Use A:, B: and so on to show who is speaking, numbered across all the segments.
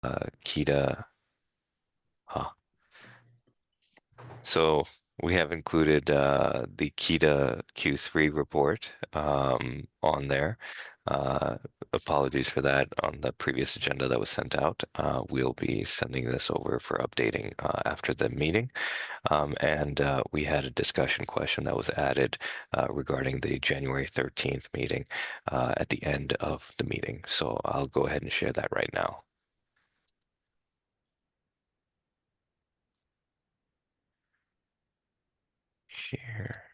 A: Kita. Huh. So we have included the Kita Q3 report on there. Uh, Apologies for that on the previous agenda that was sent out. We'll be sending this over for updating after the meeting. And we had a discussion question that was added regarding the January 13th meeting at the end of the meeting. So I'll go ahead and share that right now. Here.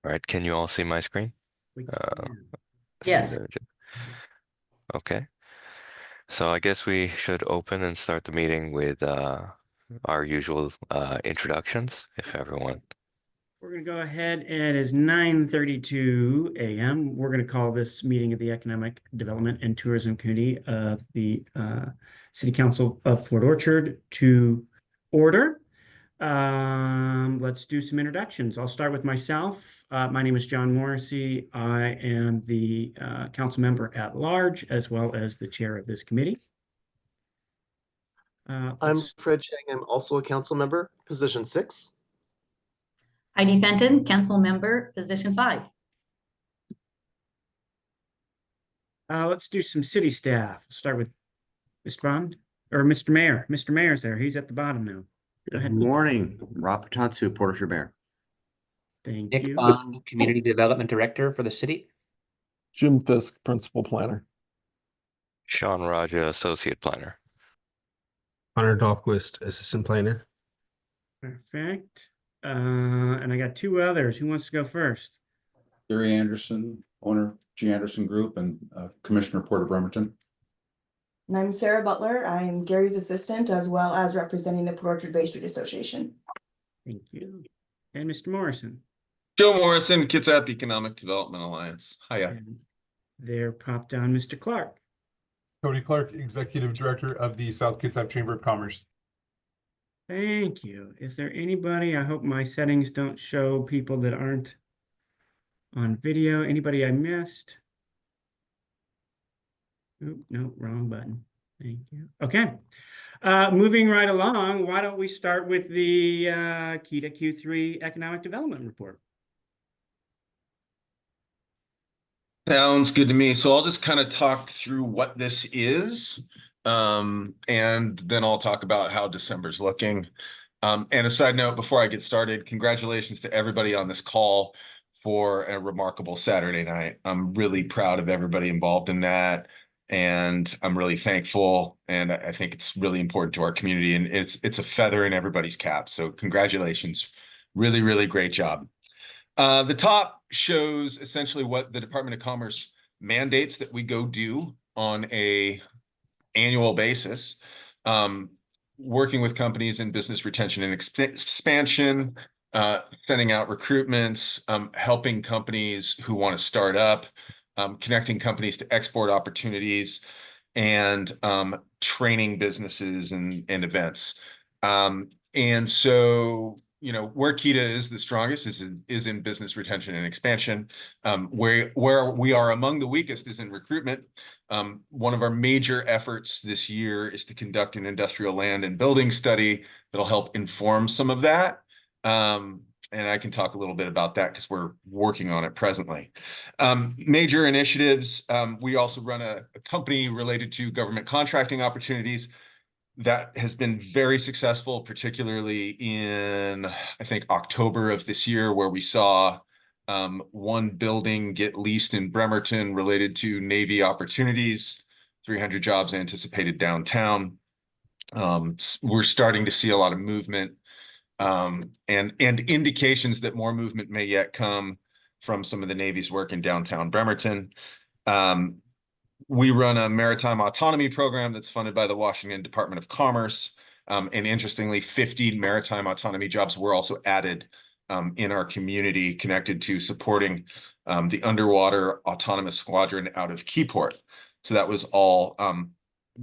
A: All right, can you all see my screen? Uh, see
B: Yes.
A: the, okay. So I guess we should open and start the meeting with our usual introductions, if everyone.
B: We're going to go ahead, and it is 9:32 a.m. We're going to call this meeting of the Economic Development and Tourism Committee of the City Council of Port Orchard to order. Let's do some introductions. I'll start with myself. My name is John Morrissey. I am the council member at large, as well as the chair of this committee.
C: I'm Fred Chang. I'm also a council member, position 6.
D: Heidi Fenton, council member, position 5.
B: Let's do some city staff. We'll start with Mr. Bond or Mr. Mayor. Mr. Mayor's there. He's at the bottom now. Go ahead.
E: Good morning, Rob Patansu, Port Orchard Mayor.
B: Thank
F: Nick
B: you.
F: Bond, Community Development Director for the city.
G: Jim Fisk, Principal Planner.
A: Sean Raja, Associate Planner.
H: Connor Dahlquist, Assistant Planner.
B: Perfect. And I got 2 others. Who wants to go first?
I: Gary Anderson, owner G. Anderson Group and Commissioner Port of Bremerton.
J: And I'm Sarah Butler. I'm Gary's assistant as well as representing the Port Orchard Bay Street Association.
B: Thank you. And Mr. Morrison.
K: Joe Morrison, Kitsap Economic Development Alliance. Hiya.
B: And there popped down Mr. Clark.
L: Cody Clark, Executive Director of the South Kitsap Chamber of Commerce.
B: Thank you. Is there anybody? I hope my settings don't show people that aren't on video. Anybody I missed? Oop, no, wrong button. Thank you. Okay. Moving right along, why don't we start with the Kita Q3 Economic Development Report?
K: Sounds good to me. So I'll just kind of talk through what this is, and then I'll talk about how December's looking. And a side note before I get started, congratulations to everybody on this call for a remarkable Saturday night. I'm really proud of everybody involved in that, and I'm really thankful, and I think it's really important to our community, and it's a feather in everybody's cap. So congratulations. Really, really great job. The top shows essentially what the Department of Commerce mandates that we go do on a annual basis, working with companies in business retention and expansion, sending out recruitments, helping companies who want to start up, connecting companies to export opportunities, and training businesses and events. And so, you know, where Kita is the strongest is in business retention and expansion. Where we are among the weakest is in recruitment. One of our major efforts this year is to conduct an industrial land and building study that'll help inform some of that. And I can talk a little bit about that because we're working on it presently. Major initiatives. We also run a company related to government contracting opportunities that has been very successful, particularly in, I think, October of this year, where we saw one building get leased in Bremerton related to Navy opportunities, 300 jobs anticipated downtown. We're starting to see a lot of movement and indications that more movement may yet come from some of the Navy's work in downtown Bremerton. We run a maritime autonomy program that's funded by the Washington Department of Commerce. And interestingly, 50 maritime autonomy jobs were also added in our community connected to supporting the underwater autonomous squadron out of Keyport. So that was all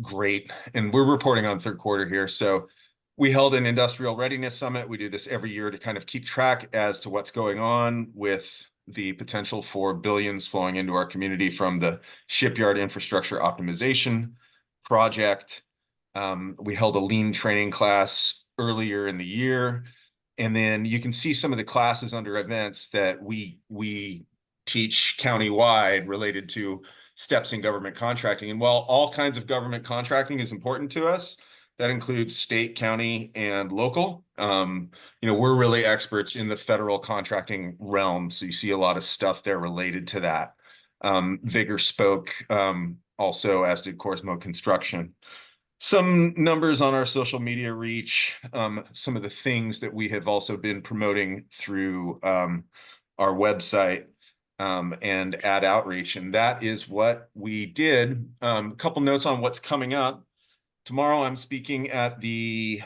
K: great. And we're reporting on third quarter here. So we held an industrial readiness summit. We do this every year to kind of keep track as to what's going on with the potential for billions flowing into our community from the shipyard infrastructure optimization project. We held a lean training class earlier in the year. And then you can see some of the classes under events that we teach countywide related to steps in government contracting. And while all kinds of government contracting is important to us, that includes state, county, and local. We're really experts in the federal contracting realm. So you see a lot of stuff there related to that. Vigor spoke also, as did Corsmo Construction. Some numbers on our social media reach, some of the things that we have also been promoting through our website and ad outreach. And that is what we did. A couple notes on what's coming up. Tomorrow I'm speaking at the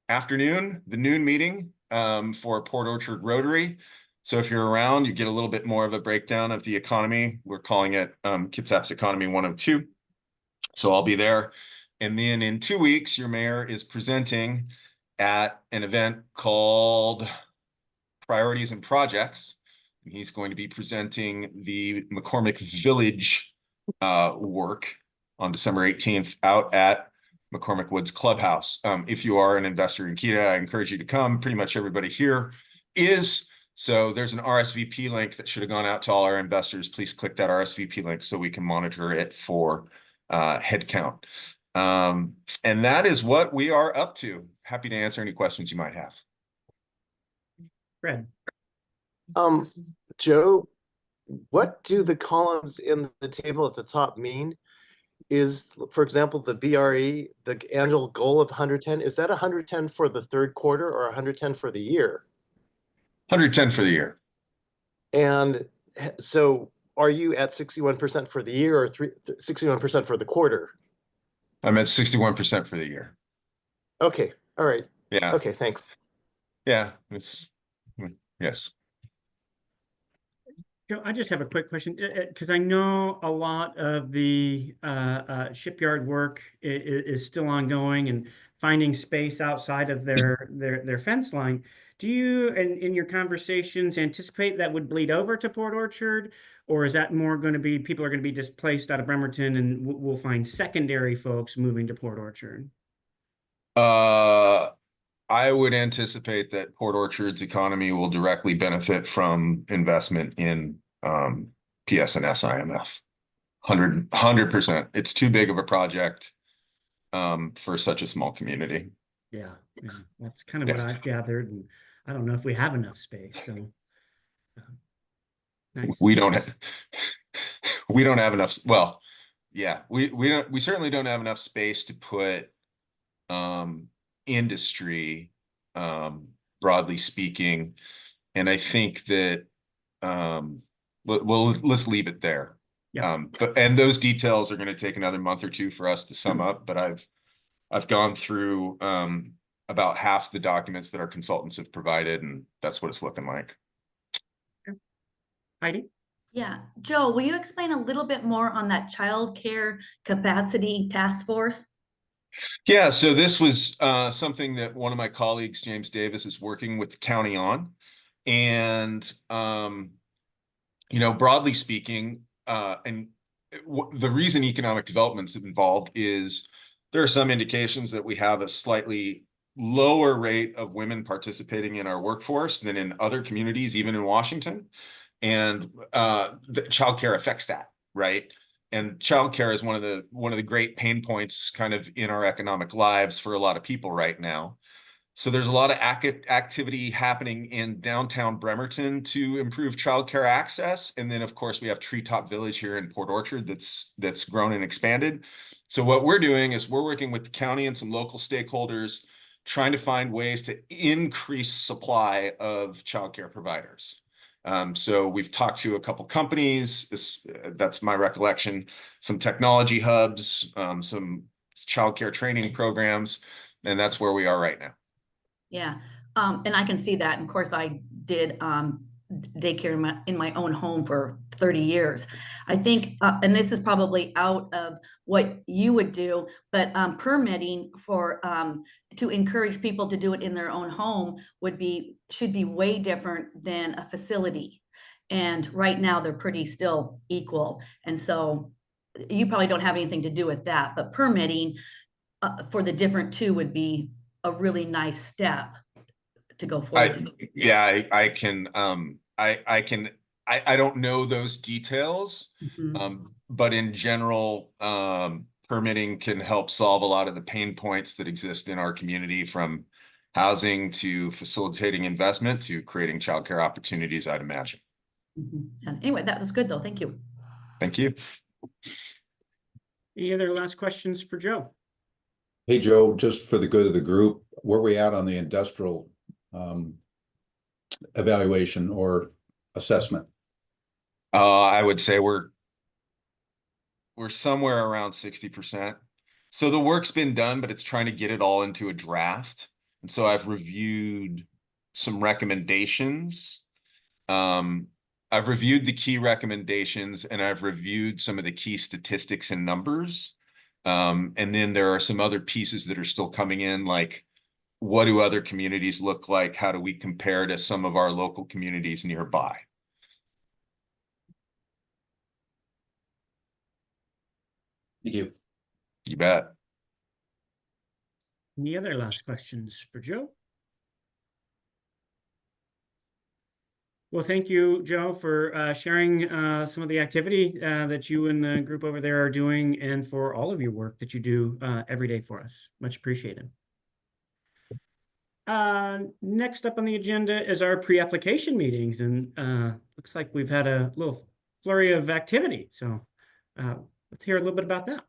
K: noon meeting for Port Orchard Rotary. So if you're around, you get a little bit more of a breakdown of the economy. We're calling it Kitsap's Economy 102. So I'll be there. And then in 2 weeks, your mayor is presenting at an event called Priorities and Projects. And he's going to be presenting the McCormick Village work on December 18th out at McCormick Woods Clubhouse. If you are an investor in KEDA, I encourage you to come. Pretty much everybody here is. So there's an RSVP link that should have gone out to all our investors. Please click that RSVP link so we can monitor it for headcount. And that is what we are up to. Happy to answer any questions you might have.
B: Fred.
C: Joe, what do the columns in the table at the top mean? Is, for example, the BRE, the annual goal of 110, is that 110 for the third quarter or 110 for the year?
K: 110 for the year.
C: And so are you at 61% for the year or 61% for the quarter?
K: I'm at 61% for the year.
C: Okay. All right.
K: Yeah.
C: Okay. Thanks.
K: Yeah. Yes.
B: Joe, I just have a quick question because I know a lot of the shipyard work is still ongoing and finding space outside of their fence line. Do you, in your conversations, anticipate that would bleed over to Port Orchard, or is that more going to be people are going to be displaced out of Bremerton and we'll find secondary folks moving to Port Orchard?
K: I would anticipate that Port Orchard's economy will directly benefit from investment in PS&S IMF. 100%. It's too big of a project for such a small community.
B: Yeah, that's kind of what I've gathered, and I don't know if we have enough space. So nice.
K: We don't have enough. Well, yeah, we certainly don't have enough space to put industry, broadly speaking, and I think that well, let's leave it there.
B: Yeah.
K: And those details are going to take another month or two for us to sum up. But I've gone through about half the documents that our consultants have provided, and that's what it's looking like.
B: Heidi?
D: Yeah, Joe, will you explain a little bit more on that child care capacity task force?
K: Yeah, so this was something that one of my colleagues, James Davis, is working with the county on. And, broadly speaking, and the reason economic development's involved is there are some indications that we have a slightly lower rate of women participating in our workforce than in other communities, even in Washington. And the childcare affects that, right? And childcare is one of the great pain points kind of in our economic lives for a lot of people right now. So there's a lot of activity happening in downtown Bremerton to improve childcare access. And then, of course, we have Treetop Village here in Port Orchard that's grown and expanded. So what we're doing is we're working with the county and some local stakeholders, trying to find ways to increase supply of childcare providers. So we've talked to a couple companies, that's my recollection, some technology hubs, some childcare training programs, and that's where we are right now.
D: Yeah, and I can see that. And of course, I did daycare in my own home for 30 years. I think, and this is probably out of what you would do, but permitting for to encourage people to do it in their own home should be way different than a facility. And right now they're pretty still equal. And so you probably don't have anything to do with that, but permitting for the different two would be a really nice step to go forward.
K: I can, I don't know those details.
D: Mhm.
K: But in general, permitting can help solve a lot of the pain points that exist in our community, from housing to facilitating investment to creating childcare opportunities, I'd imagine.
D: Mhm. And anyway, that was good though. Thank you.
K: Thank you.
B: Any other last questions for Joe?
I: Hey, Joe, just for the good of the group, where are we at on the industrial evaluation or assessment?
K: I would say we're somewhere around 60%. So the work's been done, but it's trying to get it all into a draft. And so I've reviewed some recommendations. I've reviewed the key recommendations, and I've reviewed some of the key statistics and numbers. And then there are some other pieces that are still coming in, like, what do other communities look like? How do we compare to some of our local communities nearby?
I: Thank you.
K: You bet.
B: Any other last questions for Joe? Well, thank you, Joe, for sharing some of the activity that you and the group over there are doing, and for all of your work that you do every day for us. Much appreciated. Next up on the agenda is our pre-application meetings, and looks like we've had a little flurry of activity. So let's hear a little bit about that.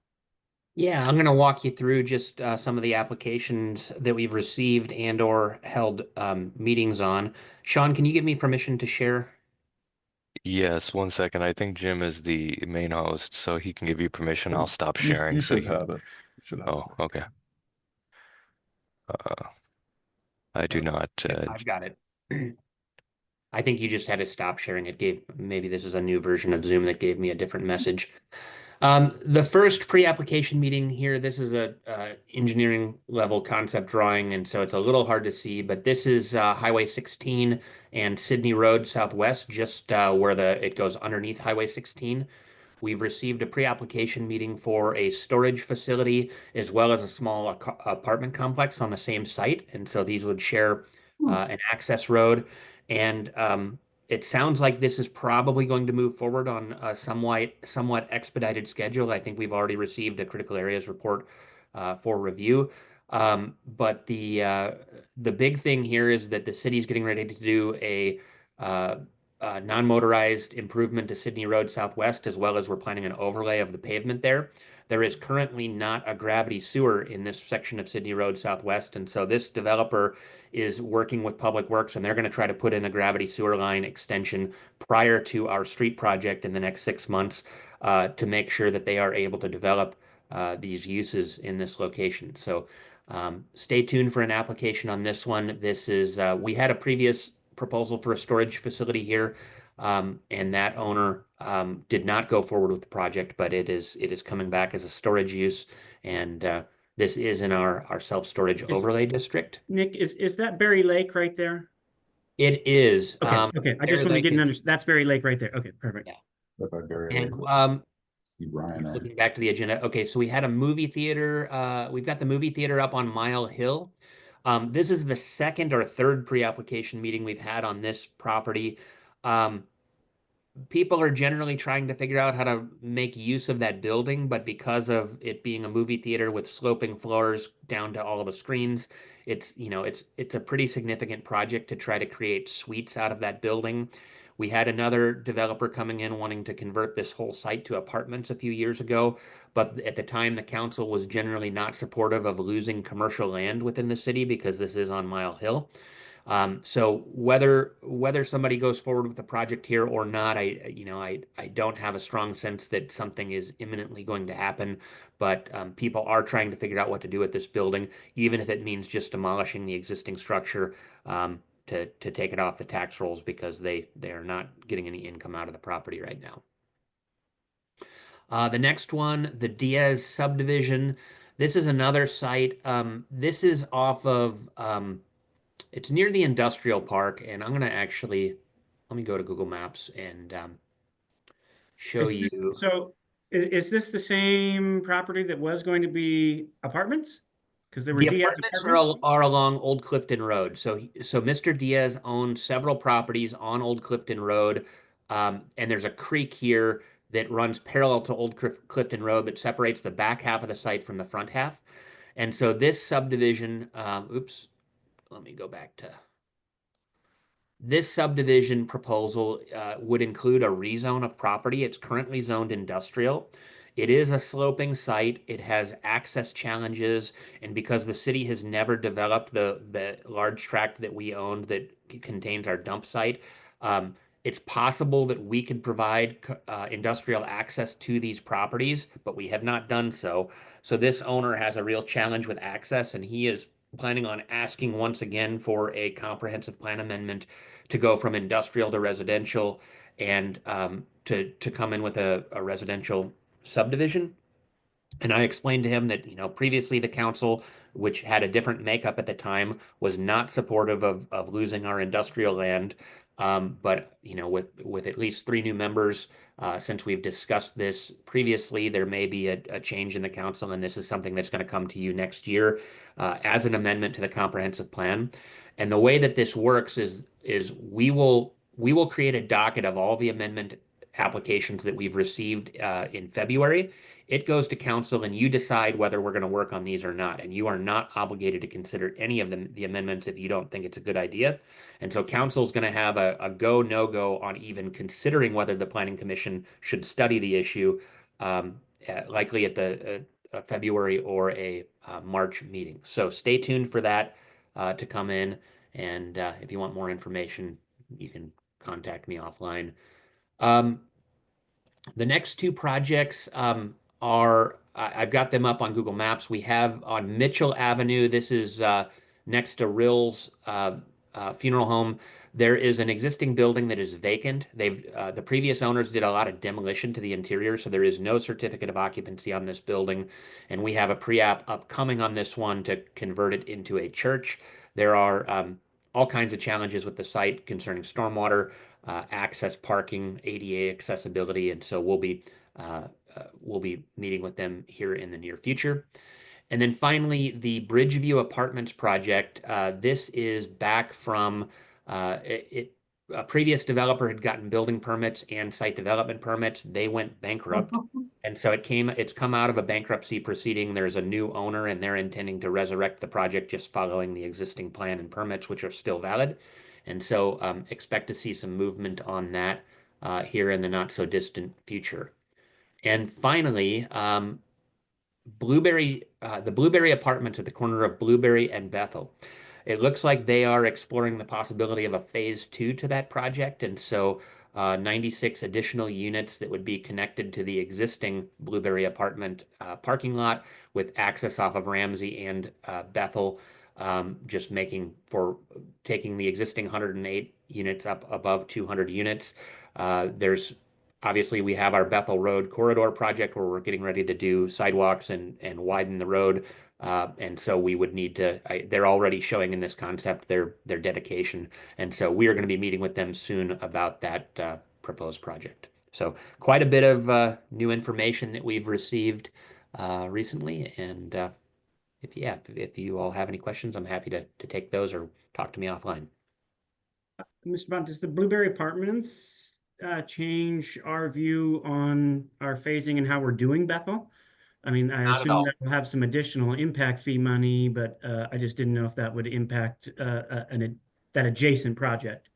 F: Yeah, I'm going to walk you through just some of the applications that we've received and or held meetings on. Sean, can you give me permission to share?
A: Yes, 1 second. I think Jim is the main host, so he can give you permission. I'll stop sharing.
G: You
A: so
G: should have it. You should have
A: Oh, okay. I do not.
F: I've got it. I think you just had to stop sharing. Maybe this is a new version of Zoom that gave me a different message. The first pre-application meeting here, this is a engineering level concept drawing, and so it's a little hard to see, but this is Highway 16 and Sydney Road Southwest, just where it goes underneath Highway 16. We've received a pre-application meeting for a storage facility as well as a small apartment complex on the same site, and so these would share an access road. And it sounds like this is probably going to move forward on a somewhat expedited schedule. I think we've already received a critical areas report for review. But the big thing here is that the city is getting ready to do a non-motorized improvement to Sydney Road Southwest, as well as we're planning an overlay of the pavement there. There is currently not a gravity sewer in this section of Sydney Road Southwest, and so this developer is working with Public Works, and they're going to try to put in a gravity sewer line extension prior to our street project in the next 6 months to make sure that they are able to develop these uses in this location. So stay tuned for an application on this one. This is we had a previous proposal for a storage facility here, and that owner did not go forward with the project, but it is coming back as a storage use, and this is in our self-storage overlay district.
B: Nick, is that Berry Lake right there?
F: It is.
B: Okay, okay. I just want to get an understanding. That's Berry Lake right there. Okay, perfect.
F: Yeah. And
I: Ryan,
F: looking back to the agenda. Okay, so we had a movie theater. We've got the movie theater up on Mile Hill. This is the second or third pre-application meeting we've had on this property. People are generally trying to figure out how to make use of that building, but because of it being a movie theater with sloping floors down to all of the screens, it's a pretty significant project to try to create suites out of that building. We had another developer coming in wanting to convert this whole site to apartments a few years ago, but at the time the council was generally not supportive of losing commercial land within the city because this is on Mile Hill. So whether somebody goes forward with the project here or not, I don't have a strong sense that something is imminently going to happen, but people are trying to figure out what to do with this building, even if it means just demolishing the existing structure to take it off the tax rolls because they are not getting any income out of the property right now. The next one, the Diaz subdivision. This is another site. This is off of it's near the industrial park, and I'm going to actually, let me go to Google Maps and show you.
B: Is this the same property that was going to be apartments? Because there were
F: The
B: Diaz
F: apartments
B: apartments?
F: are along Old Clifton Road. So Mr. Diaz owns several properties on Old Clifton Road. And there's a creek here that runs parallel to Old Clifton Road that separates the back half of the site from the front half. And so this subdivision, oops, let me go back to. This subdivision proposal would include a rezone of property. It's currently zoned industrial. It is a sloping site. It has access challenges. And because the city has never developed the large tract that we owned that contains our dump site, it's possible that we could provide industrial access to these properties, but we have not done so. So this owner has a real challenge with access, and he is planning on asking once again for a comprehensive plan amendment to go from industrial to residential and to come in with a residential subdivision. And I explained to him that, you know, previously the council, which had a different makeup at the time, was not supportive of losing our industrial land. But, you know, with at least 3 new members, since we've discussed this previously, there may be a change in the council, and this is something that's going to come to you next year as an amendment to the comprehensive plan. And the way that this works is we will create a docket of all the amendment applications that we've received in February. It goes to council, and you decide whether we're going to work on these or not. And you are not obligated to consider any of the amendments if you don't think it's a good idea. And so council is going to have a go, no go on even considering whether the planning commission should study the issue, likely at the February or a March meeting. So stay tuned for that to come in. And if you want more information, you can contact me offline. The next 2 projects are, I've got them up on Google Maps. We have on Mitchell Avenue, this is next to Rill's funeral home. There is an existing building that is vacant. The previous owners did a lot of demolition to the interior, so there is no certificate of occupancy on this building. And we have a pre-app upcoming on this one to convert it into a church. There are all kinds of challenges with the site concerning stormwater, access, parking, ADA accessibility, and so we'll be meeting with them here in the near future. And then finally, the Bridgeview Apartments project. This is back from a previous developer had gotten building permits and site development permits. They went bankrupt, and so it's come out of a bankruptcy proceeding. There's a new owner, and they're intending to resurrect the project just following the existing plan and permits, which are still valid. And so expect to see some movement on that here in the not so distant future. And finally, the Blueberry Apartments at the corner of Blueberry and Bethel. It looks like they are exploring the possibility of a phase 2 to that project. And so 96 additional units that would be connected to the existing Blueberry apartment parking lot with access off of Ramsey and Bethel, just taking the existing 108 units up above 200 units. Obviously, we have our Bethel Road corridor project where we're getting ready to do sidewalks and widen the road. And so we would need to, they're already showing in this concept their dedication. And so we are going to be meeting with them soon about that proposed project. So quite a bit of new information that we've received recently. And if you all have any questions, I'm happy to take those or talk to me offline.
B: Mr. Bont, does the Blueberry Apartments change our view on our phasing and how we're doing Bethel? I mean, I assume that we'll have some additional impact fee money, but I just didn't know if that would impact that adjacent project.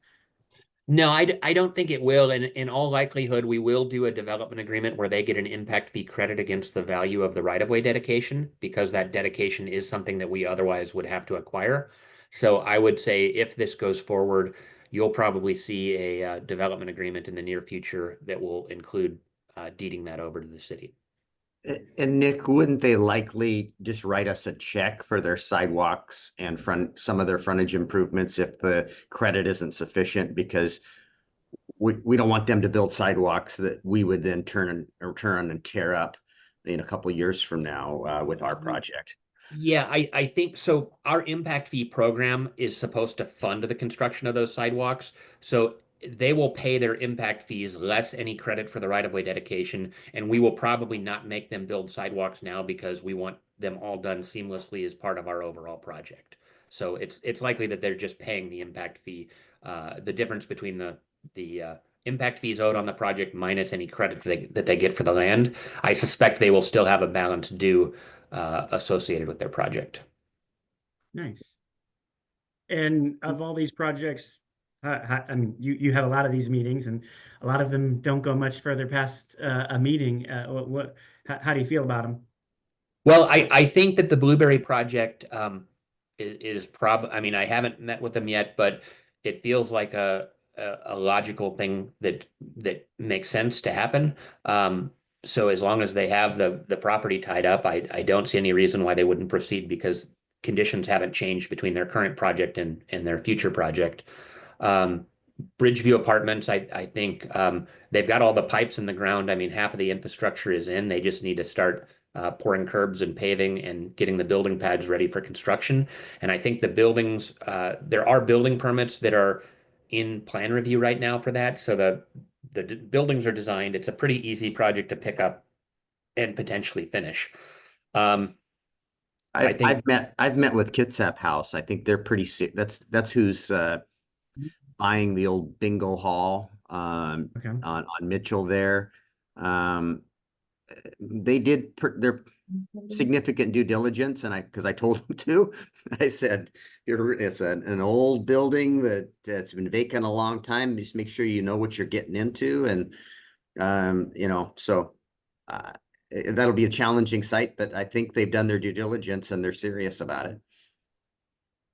F: No, I don't think it will. And in all likelihood, we will do a development agreement where they get an impact fee credit against the value of the right-of-way dedication, because that dedication is something that we otherwise would have to acquire. So I would say if this goes forward, you'll probably see a development agreement in the near future that will include deeding that over to the city.
E: And Nick, wouldn't they likely just write us a check for their sidewalks and some of their frontage improvements if the credit isn't sufficient? Because we don't want them to build sidewalks that we would then turn and tear up in a couple of years from now with our project.
F: Yeah, I think so. Our impact fee program is supposed to fund the construction of those sidewalks. So they will pay their impact fees less any credit for the right-of-way dedication, and we will probably not make them build sidewalks now because we want them all done seamlessly as part of our overall project. So it's likely that they're just paying the impact fee, the difference between the impact fees owed on the project minus any credit that they get for the land. I suspect they will still have a balance due associated with their project.
B: Nice. And of all these projects, I mean, you have a lot of these meetings, and a lot of them don't go much further past a meeting. How do you feel about them?
F: Well, I think that the Blueberry project is I mean, I haven't met with them yet, but it feels like a logical thing that makes sense to happen. So as long as they have the property tied up, I don't see any reason why they wouldn't proceed, because conditions haven't changed between their current project and their future project. Bridgeview Apartments, I think they've got all the pipes in the ground. I mean, half of the infrastructure is in. They just need to start pouring curbs and paving and getting the building pads ready for construction. And I think the buildings, there are building permits that are in plan review right now for that. So the buildings are designed. It's a pretty easy project to pick up and potentially finish.
E: I've met with Kitsap House. I think they're pretty that's who's buying the old bingo hall on Mitchell there. They did their significant due diligence, and because I told them to, I said, it's an old building that's been vacant a long time. Just make sure you know what you're getting into, and you know, so that'll be a challenging site, but I think they've done their due diligence and they're serious about it.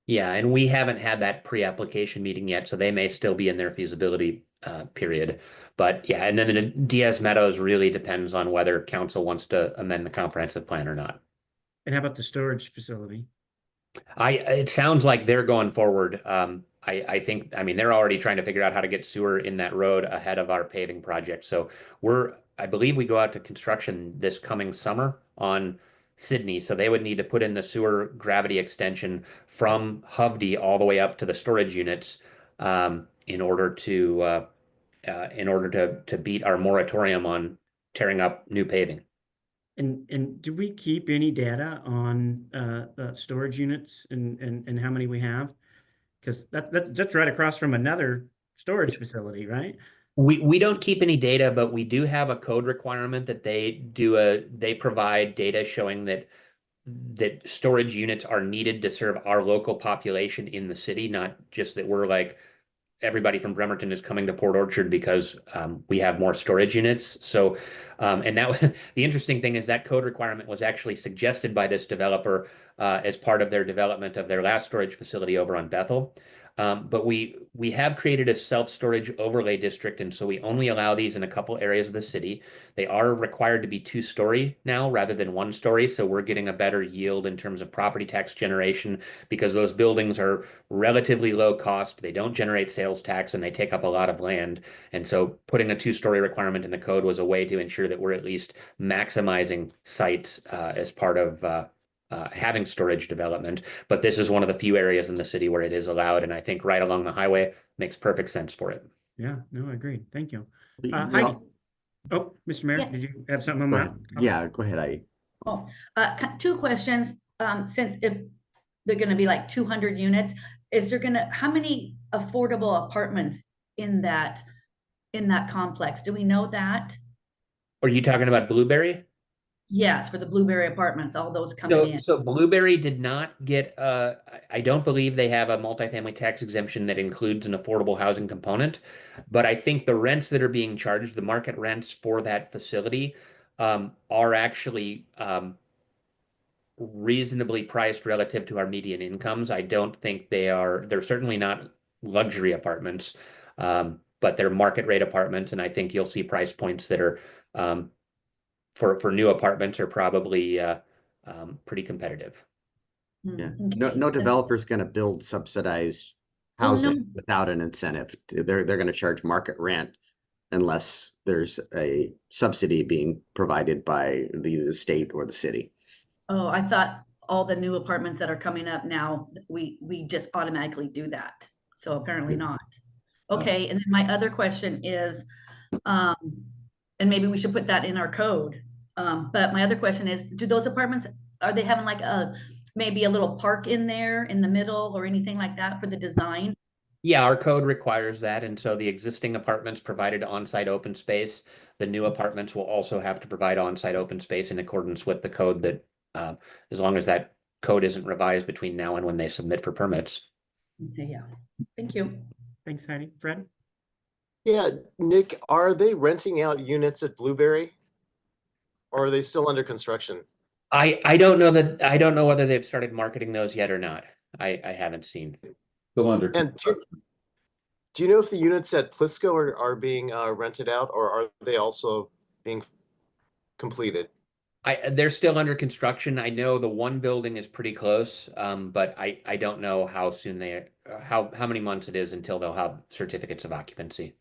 F: Yeah, and we haven't had that pre-application meeting yet, so they may still be in their feasibility period. But yeah, and then the Diaz Meadows really depends on whether council wants to amend the comprehensive plan or not.
B: And how about the storage facility?
F: It sounds like they're going forward. I think, I mean, they're already trying to figure out how to get sewer in that road ahead of our paving project. So I believe we go out to construction this coming summer on Sydney. So they would need to put in the sewer gravity extension from Hovde all the way up to the storage units in order to beat our moratorium on tearing up new paving.
B: And do we keep any data on storage units and how many we have? Because that's right across from another storage facility, right?
F: We don't keep any data, but we do have a code requirement that they provide data showing that storage units are needed to serve our local population in the city, not just that we're like everybody from Bremerton is coming to Port Orchard because we have more storage units. So, and that the interesting thing is that code requirement was actually suggested by this developer as part of their development of their last storage facility over on Bethel. But we have created a self-storage overlay district, and so we only allow these in a couple areas of the city. They are required to be 2-story now rather than 1-story, so we're getting a better yield in terms of property tax generation because those buildings are relatively low cost. They don't generate sales tax and they take up a lot of land. And so putting a 2-story requirement in the code was a way to ensure that we're at least maximizing sites as part of having storage development, but this is one of the few areas in the city where it is allowed, and I think right along the highway makes perfect sense for it.
B: Yeah, no, I agree. Thank you. Heidi. Oh, Mr. Mayor, did you have something on that?
E: Yeah, go ahead, Heidi.
D: Oh, 2 questions. Since if they're going to be like 200 units, how many affordable apartments in that complex? Do we know that?
F: Are you talking about Blueberry?
D: Yes, for the Blueberry Apartments, all those coming in.
F: So Blueberry did not get, I don't believe they have a multifamily tax exemption that includes an affordable housing component, but I think the rents that are being charged, the market rents for that facility, are actually reasonably priced relative to our median incomes. I don't think they're certainly not luxury apartments, but they're market rate apartments, and I think you'll see price points that are for new apartments are probably pretty competitive.
E: Yeah, no developer's going to build subsidized housing without an incentive. They're going to charge market rent unless there's a subsidy being provided by the state or the city.
D: Oh, I thought all the new apartments that are coming up now, we just automatically do that. So apparently not. Okay, and then my other question is, and maybe we should put that in our code. But my other question is, do those apartments, are they having like maybe a little park in there in the middle or anything like that for the design?
F: Yeah, our code requires that, and so the existing apartments provided on-site open space. The new apartments will also have to provide on-site open space in accordance with the code that, as long as that code isn't revised between now and when they submit for permits.
D: Okay, yeah, thank you.
B: Thanks, Heidi. Fred?
C: Yeah, Nick, are they renting out units at Blueberry? Or are they still under construction?
F: I don't know that, I don't know whether they've started marketing those yet or not. I haven't seen.
I: Still under.
C: And do you know if the units at Plisco are being rented out, or are they also being completed?
F: They're still under construction. I know the one building is pretty close, but I don't know how soon how many months it is until they'll have certificates of occupancy.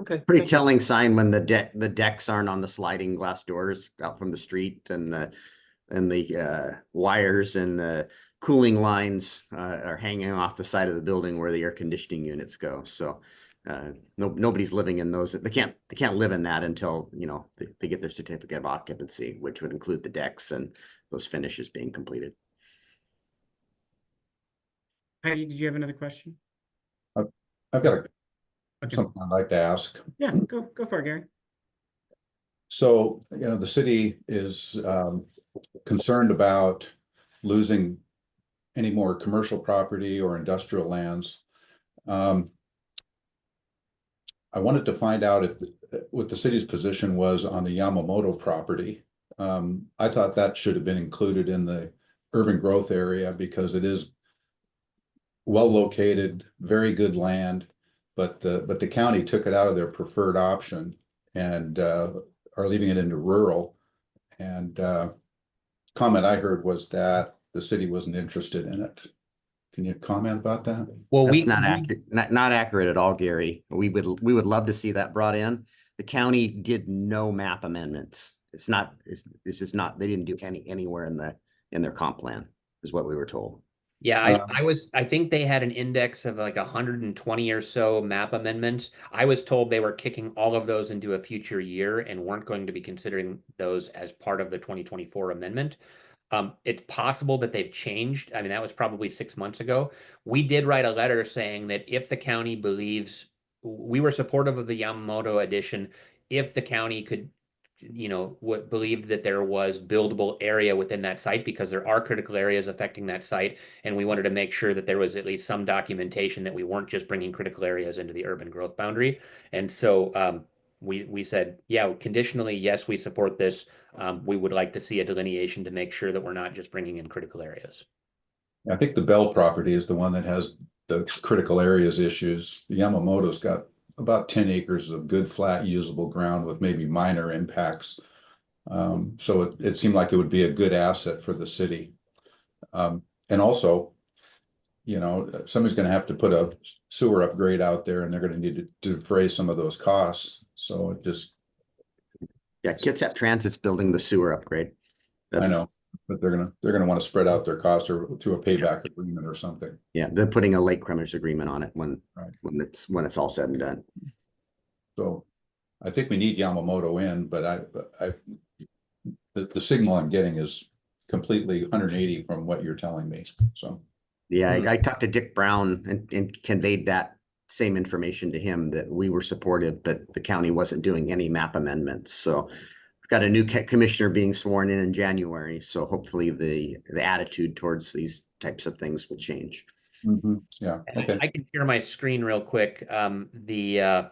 C: Okay.
E: Pretty
C: thank you.
E: telling sign when the decks aren't on the sliding glass doors out from the street, and the wires and the cooling lines are hanging off the side of the building where the air conditioning units go. So nobody's living in those. They can't live in that until, you know, they get their certificate of occupancy, which would include the decks and those finishes being completed.
B: Heidi, did you have another question?
I: I've got
B: Okay.
I: something I'd like to ask.
B: Yeah, go for it, Gary.
I: So, you know, the city is concerned about losing any more commercial property or industrial lands. I wanted to find out if what the city's position was on the Yamamoto property. I thought that should have been included in the urban growth area because it is well located, very good land, but the county took it out of their preferred option and are leaving it into rural. And comment I heard was that the city wasn't interested in it. Can you comment about that?
F: Well,
E: That's not accurate, not accurate at all, Gary. We would love to see that brought in. The county did no map amendments. It's just not, they didn't do anywhere in their comp plan, is what we were told.
F: Yeah, I think they had an index of like 120 or so map amendments. I was told they were kicking all of those into a future year and weren't going to be considering those as part of the 2024 amendment. It's possible that they've changed. I mean, that was probably 6 months ago. We did write a letter saying that if the county believes, we were supportive of the Yamamoto addition, if the county could, you know, believed that there was buildable area within that site, because there are critical areas affecting that site, and we wanted to make sure that there was at least some documentation that we weren't just bringing critical areas into the urban growth boundary. And so we said, yeah, conditionally, yes, we support this. We would like to see a delineation to make sure that we're not just bringing in critical areas.
I: I think the Bell property is the one that has the critical areas issues. The Yamamoto's got about 10 acres of good flat usable ground with maybe minor impacts. So it seemed like it would be a good asset for the city. And also, you know, somebody's going to have to put a sewer upgrade out there and they're going to need to defray some of those costs. So it just.
E: Yeah, Kitsap Transit's building the sewer upgrade.
I: I know, but they're gonna want to spread out their costs or through a payback agreement or something.
E: Yeah, they're putting a lake premise agreement on it when it's all said and done.
I: So I think we need Yamamoto in, but the signal I'm getting is completely 180 from what you're telling me. So
E: yeah, I talked to Dick Brown and conveyed that same information to him, that we were supportive, but the county wasn't doing any map amendments. So we've got a new commissioner being sworn in January. So hopefully the attitude towards these types of things will change.
I: Yeah, okay.
F: I can share my screen real quick. The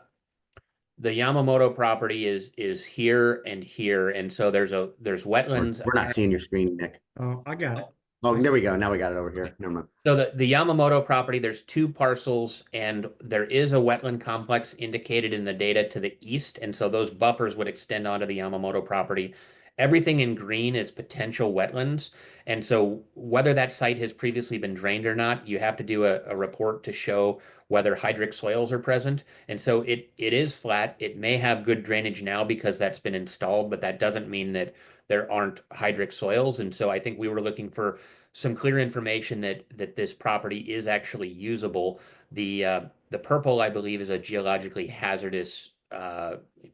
F: Yamamoto property is here and here, and so there's wetlands.
E: We're not seeing your screen, Nick.
B: Oh, I got it.
E: Oh, there we go. Now we got it over here. Never mind.
F: So the Yamamoto property, there's 2 parcels, and there is a wetland complex indicated in the data to the east, and so those buffers would extend onto the Yamamoto property. Everything in green is potential wetlands. And so whether that site has previously been drained or not, you have to do a report to show whether hydric soils are present. And so it is flat. It may have good drainage now because that's been installed, but that doesn't mean that there aren't hydric soils. And so I think we were looking for some clear information that this property is actually usable. The purple, I believe, is a geologically hazardous,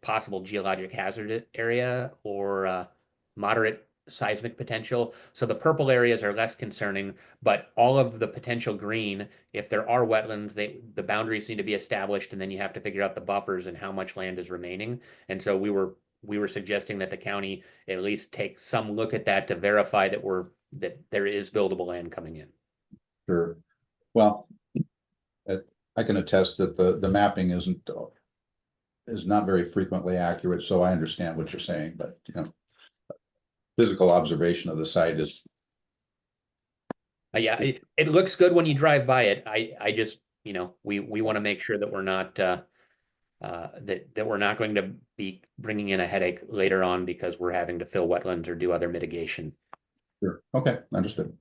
F: possible geologic hazard area or moderate seismic potential. So the purple areas are less concerning, but all of the potential green, if there are wetlands, the boundaries need to be established, and then you have to figure out the buffers and how much land is remaining. And so we were suggesting that the county at least take some look at that to verify that there is buildable land coming in.
I: Sure. Well, I can attest that the mapping is not very frequently accurate, so I understand what you're saying, but physical observation of the site is.
F: Yeah, it looks good when you drive by it. I just, we want to make sure that we're not that we're not going to be bringing in a headache later on because we're having to fill wetlands or do other mitigation.
I: Sure. Okay, understood.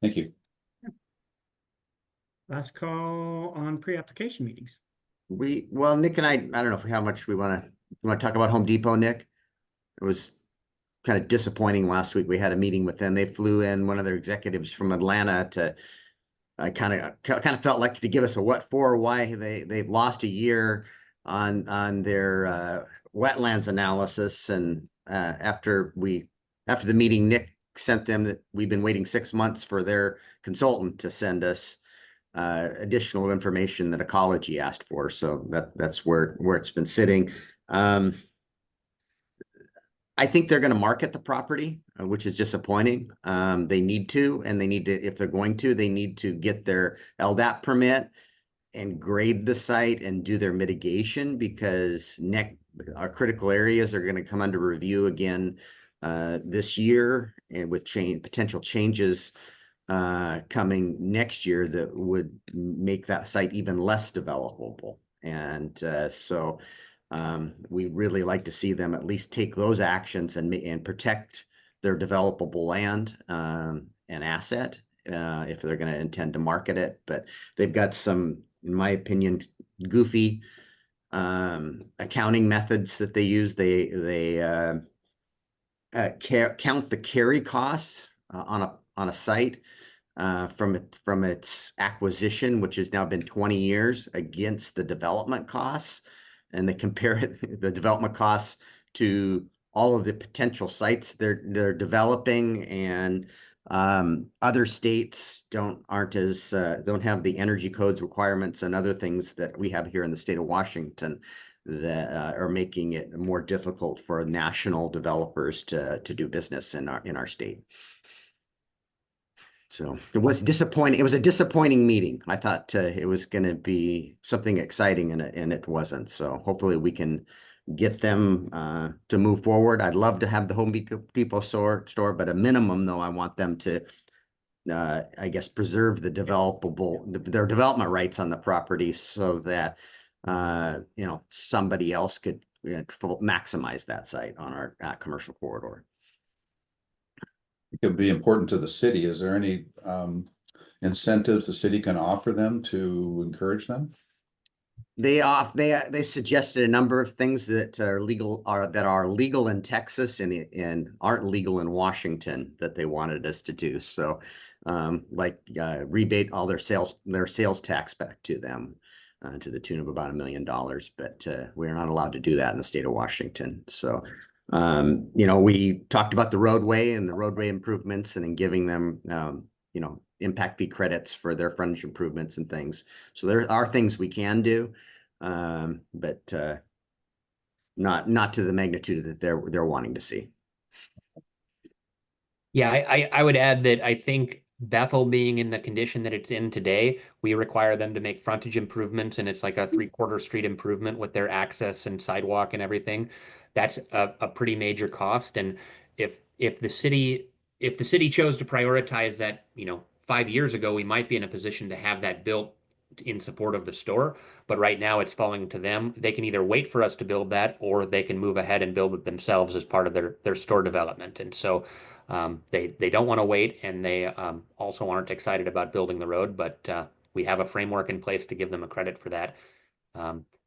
I: Thank you.
B: Last call on pre-application meetings.
E: Well, Nick and I don't know how much we want to talk about Home Depot, Nick. It was kind of disappointing last week. We had a meeting with them. They flew in one of their executives from Atlanta to, I kind of felt like to give us a what for, why they've lost a year on their wetlands analysis. And after the meeting, Nick sent them that we've been waiting 6 months for their consultant to send us additional information that Ecology asked for. So that's where it's been sitting. I think they're going to market the property, which is disappointing. They need to, and if they're going to, they need to get their LDAP permit and grade the site and do their mitigation, because our critical areas are going to come under review again this year, and with potential changes coming next year that would make that site even less developable. And so we really like to see them at least take those actions and protect their developable land and asset if they're going to intend to market it. But they've got some, in my opinion, goofy accounting methods that they use. They count the carry costs on a site from its acquisition, which has now been 20 years, against the development costs. And they compare the development costs to all of the potential sites they're developing, and other states don't have the energy codes requirements and other things that we have here in the state of Washington that are making it more difficult for national developers to do business in our state. So it was disappointing. It was a disappointing meeting. I thought it was going to be something exciting, and it wasn't. So hopefully we can get them to move forward. I'd love to have the Home Depot store, but a minimum, though, I want them to, I guess, preserve their development rights on the property, so that somebody else could maximize that site on our commercial corridor.
I: It could be important to the city. Is there any incentives the city can offer them to encourage them?
E: They suggested a number of things that are legal in Texas and aren't legal in Washington that they wanted us to do. So like rebate all their sales tax back to them to the tune of about $1 million, but we're not allowed to do that in the state of Washington. So we talked about the roadway and the roadway improvements, and in giving them, impact fee credits for their frontage improvements and things. So there are things we can do, but not to the magnitude that they're wanting to see.
F: Yeah, I would add that I think Bethel being in the condition that it's in today, we require them to make frontage improvements, and it's like a 3/4 street improvement with their access and sidewalk and everything. That's a pretty major cost. And if the city chose to prioritize that, 5 years ago, we might be in a position to have that built in support of the store. But right now it's falling to them. They can either wait for us to build that, or they can move ahead and build it themselves as part of their store development. And so they don't want to wait, and they also aren't excited about building the road, but we have a framework in place to give them a credit for that.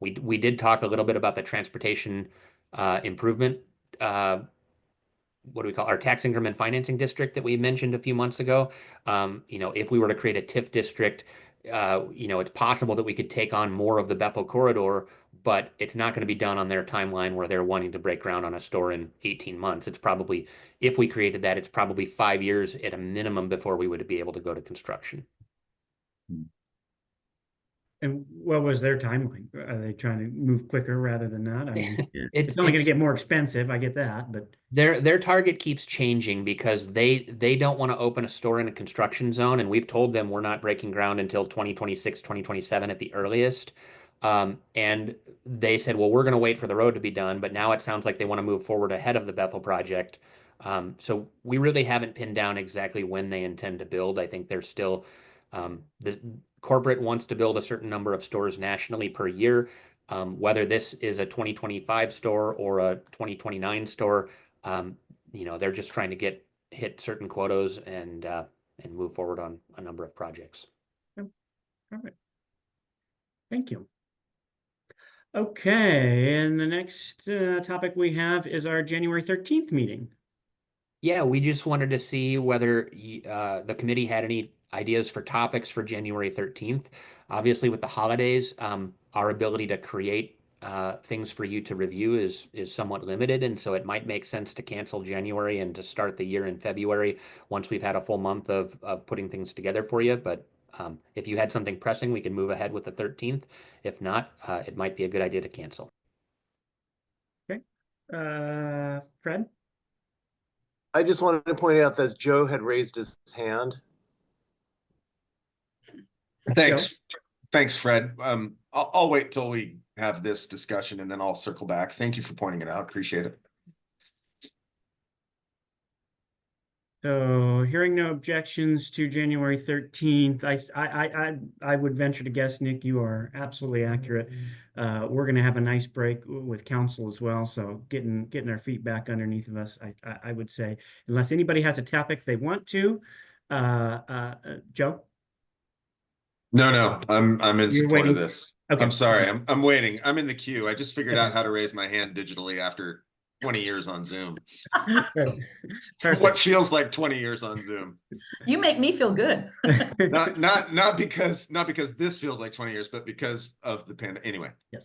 F: We did talk a little bit about the transportation improvement, what do we call our tax increment financing district that we mentioned a few months ago. If we were to create a TIF district, it's possible that we could take on more of the Bethel corridor, but it's not going to be done on their timeline where they're wanting to break ground on a store in 18 months. It's probably, if we created that, it's probably 5 years at a minimum before we would be able to go to construction.
B: And what was their timeline? Are they trying to move quicker rather than not? I mean,
F: It's
B: only going to get more expensive. I get that, but
F: their target keeps changing because they don't want to open a store in a construction zone, and we've told them we're not breaking ground until 2026, 2027 at the earliest. And they said, well, we're going to wait for the road to be done, but now it sounds like they want to move forward ahead of the Bethel project. So we really haven't pinned down exactly when they intend to build. I think they're still the corporate wants to build a certain number of stores nationally per year. Whether this is a 2025 store or a 2029 store, they're just trying to hit certain quotas and move forward on a number of projects.
B: all right. Thank you. Okay, and the next topic we have is our January 13th meeting.
F: Yeah, we just wanted to see whether the committee had any ideas for topics for January 13th. Obviously, with the holidays, our ability to create things for you to review is somewhat limited, and so it might make sense to cancel January and to start the year in February once we've had a full month of putting things together for you. But if you had something pressing, we can move ahead with the 13th. If not, it might be a good idea to cancel.
B: Okay. Fred?
C: I just wanted to point out that Joe had raised his hand.
K: Thanks. Thanks, Fred. I'll wait till we have this discussion and then I'll circle back. Thank you for pointing it out. Appreciate it.
B: So hearing no objections to January 13th, I would venture to guess, Nick, you are absolutely accurate. We're going to have a nice break with council as well. So getting our feet back underneath of us, I would say, unless anybody has a topic they want to, Joe?
K: No, I'm in
B: You're
K: support
B: waiting?
K: of this.
B: Okay.
K: I'm sorry. I'm waiting. I'm in the queue. I just figured out how to raise my hand digitally after 20 years on Zoom.
B: Perfect.
K: What feels like 20 years on Zoom.
D: You make me feel good.
K: Not because this feels like 20 years, but because of the pandemic. Anyway.
B: Yes.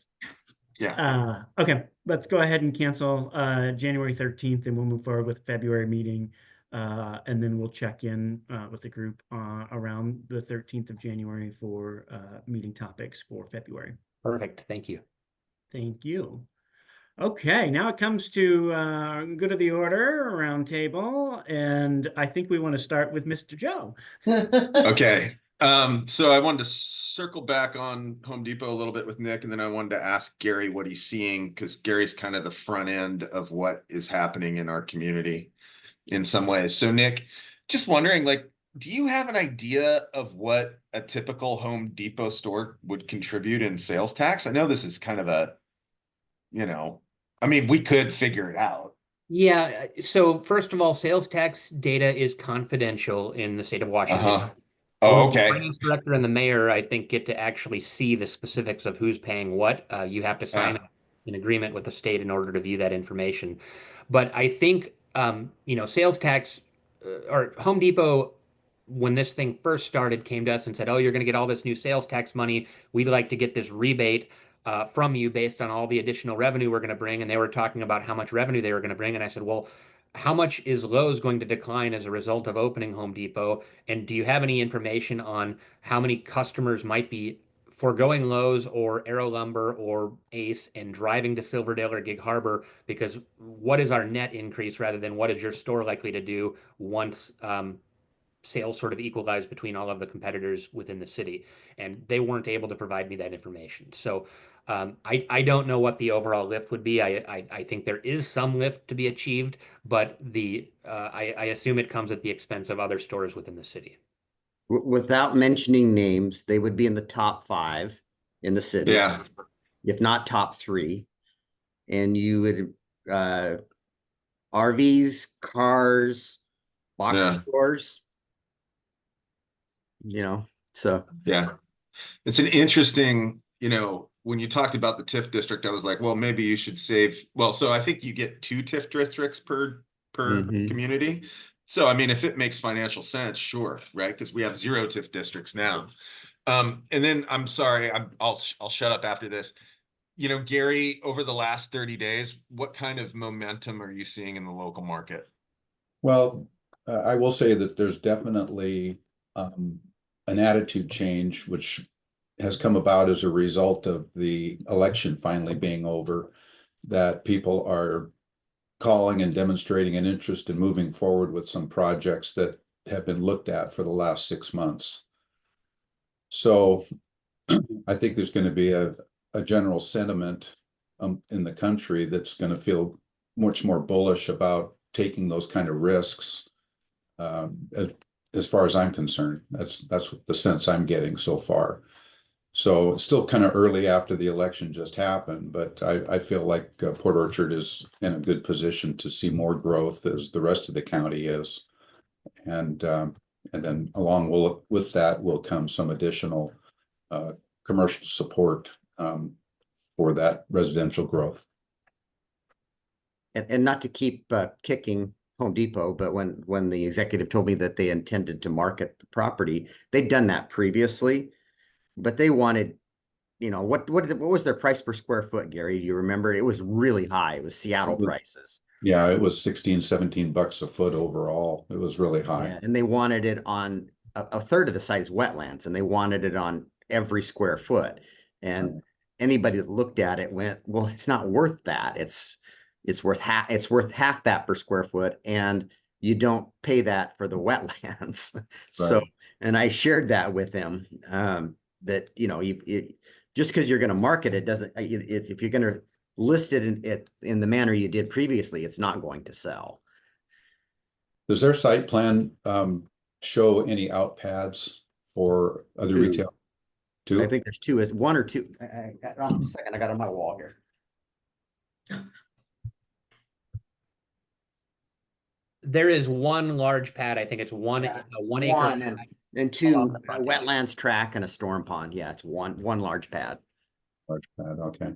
K: Yeah.
B: Okay, let's go ahead and cancel January 13th, and we'll move forward with the February meeting. And then we'll check in with the group around the 13th of January for meeting topics for February.
F: Perfect. Thank you.
B: Thank you. Okay, now it comes to good of the order round table, and I think we want to start with Mr. Joe.
K: Okay. So I wanted to circle back on Home Depot a little bit with Nick, and then I wanted to ask Gary what he's seeing, because Gary's kind of the front end of what is happening in our community in some ways. So Nick, just wondering, do you have an idea of what a typical Home Depot store would contribute in sales tax? I know this is kind of we could figure it out.
F: Yeah. So first of all, sales tax data is confidential in the state of Washington.
K: Uh-huh. Oh, okay.
F: The finance director and the mayor, I think, get to actually see the specifics of who's paying what. You have to sign an agreement with the state in order to view that information. But I think, sales tax or Home Depot, when this thing first started, came to us and said, oh, you're going to get all this new sales tax money. We'd like to get this rebate from you based on all the additional revenue we're going to bring. And they were talking about how much revenue they were going to bring. And I said, well, how much is Lowe's going to decline as a result of opening Home Depot? And do you have any information on how many customers might be foregoing Lowe's or Aero Lumber or Ace and driving to Silverdale or Gig Harbor? Because what is our net increase rather than what is your store likely to do once sales sort of equalize between all of the competitors within the city? And they weren't able to provide me that information. So I don't know what the overall lift would be. I think there is some lift to be achieved, but I assume it comes at the expense of other stores within the city.
E: Without mentioning names, they would be in the top 5 in the city.
K: Yeah.
E: If not top 3. And you would, RVs, cars, box
K: Yeah.
E: stores, so.
K: Yeah. It's an interesting, when you talked about the TIF district, I was like, well, maybe you should save. Well, so I think you get 2 TIF districts per
E: Mhm.
K: community. So, I mean, if it makes financial sense, sure, right? Because we have 0 TIF districts now. And then I'm sorry, I'll shut up after this. Gary, over the last 30 days, what kind of momentum are you seeing in the local market?
I: Well, I will say that there's definitely an attitude change, which has come about as a result of the election finally being over, that people are calling and demonstrating an interest in moving forward with some projects that have been looked at for the last 6 months. So I think there's going to be a general sentiment in the country that's going to feel much more bullish about taking those kind of risks. As far as I'm concerned, that's the sense I'm getting so far. So it's still kind of early after the election just happened, but I feel like Port Orchard is in a good position to see more growth as the rest of the county is. And then along with that will come some additional commercial support for that residential growth.
E: And not to keep kicking Home Depot, but when the executive told me that they intended to market the property, they'd done that previously, but they wanted, what was their price per square foot, Gary? Do you remember? It was really high. It was Seattle prices.
I: Yeah, it was $16-17 a foot overall. It was really high.
E: Yeah, and they wanted it on a third of the site is wetlands, and they wanted it on every square foot. And anybody that looked at it went, well, it's not worth that. It's worth half that per square foot, and you don't pay that for the wetlands. So, and I shared that with him, that, just because you're going to market it doesn't, if you're going to list it in the manner you did previously, it's not going to sell.
I: Does their site plan show any out pads or other
E: 2.
I: retail? 2?
E: I think there's 2. Is 1 or 2? A second, I got it on my wall here.
F: There is 1 large pad. I think it's one acre.
E: 1 and 2 a wetlands track and a storm pond. Yeah, it's one large pad.
I: Large pad, okay.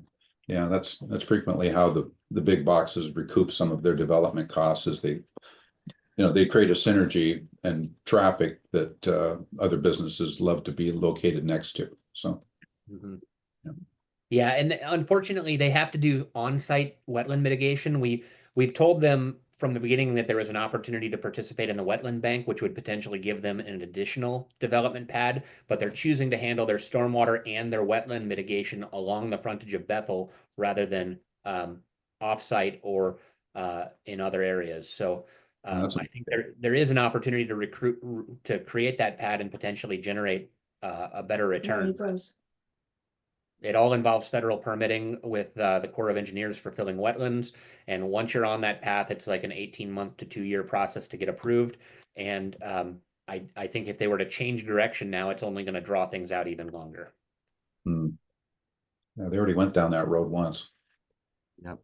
I: Yeah, that's frequently how the big boxes recoup some of their development costs, is they create a synergy and traffic that other businesses love to be located next to. So,
F: yeah, and unfortunately, they have to do on-site wetland mitigation. We've told them from the beginning that there was an opportunity to participate in the wetland bank, which would potentially give them an additional development pad, but they're choosing to handle their stormwater and their wetland mitigation along the frontage of Bethel rather than off-site or in other areas. So I think there is an opportunity to create that pad and potentially generate a better return. It all involves federal permitting with the Corps of Engineers for filling wetlands. And once you're on that path, it's like an 18-month to 2-year process to get approved. And I think if they were to change direction now, it's only going to draw things out even longer.
I: Yeah, they already went down that road once.
E: Yep.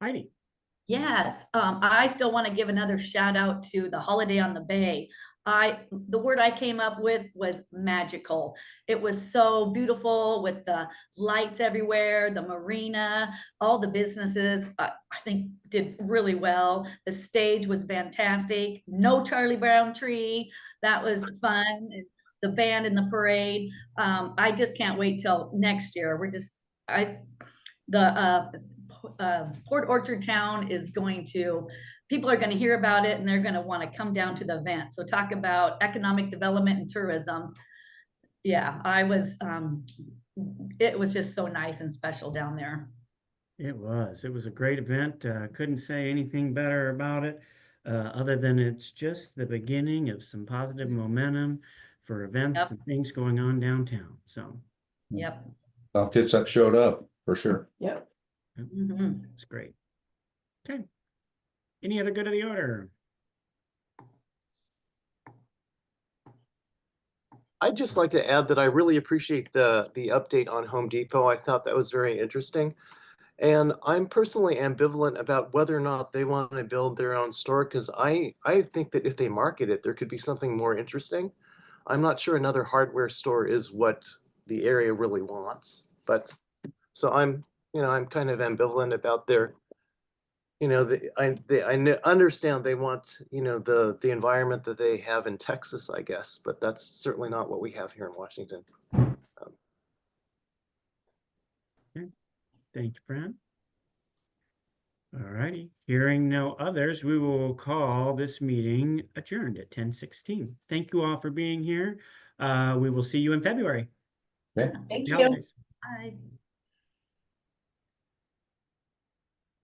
B: Heidi.
D: Yes, I still want to give another shout out to the Holiday on the Bay. The word I came up with was magical. It was so beautiful with the lights everywhere, the marina, all the businesses, I think did really well. The stage was fantastic. No Charlie Brown tree. That was fun. The band in the parade. I just can't wait till next year. Port Orchard Town is people are going to hear about it and they're going to want to come down to the event. So talk about economic development and tourism. Yeah, it was just so nice and special down there.
B: It was a great event. Couldn't say anything better about it, other than it's just the beginning of some positive momentum for events and things going on downtown. So,
D: yep.
I: South Kitsap showed up for sure.
J: Yep.
B: It's great. Okay. Any other good of the order?
C: I'd just like to add that I really appreciate the update on Home Depot. I thought that was very interesting. And I'm personally ambivalent about whether or not they want to build their own store, because I think that if they market it, there could be something more interesting. I'm not sure another hardware store is what the area really wants, but so I'm kind of ambivalent about their, I understand they want, the environment that they have in Texas, I guess, but that's certainly not what we have here in Washington.
B: Thank you, Fran. All righty, hearing no others, we will call this meeting adjourned at 10:16. Thank you all for being here. We will see you in February.
I: Okay.
J: Thank
B: Happy
J: you.
B: holidays.
D: I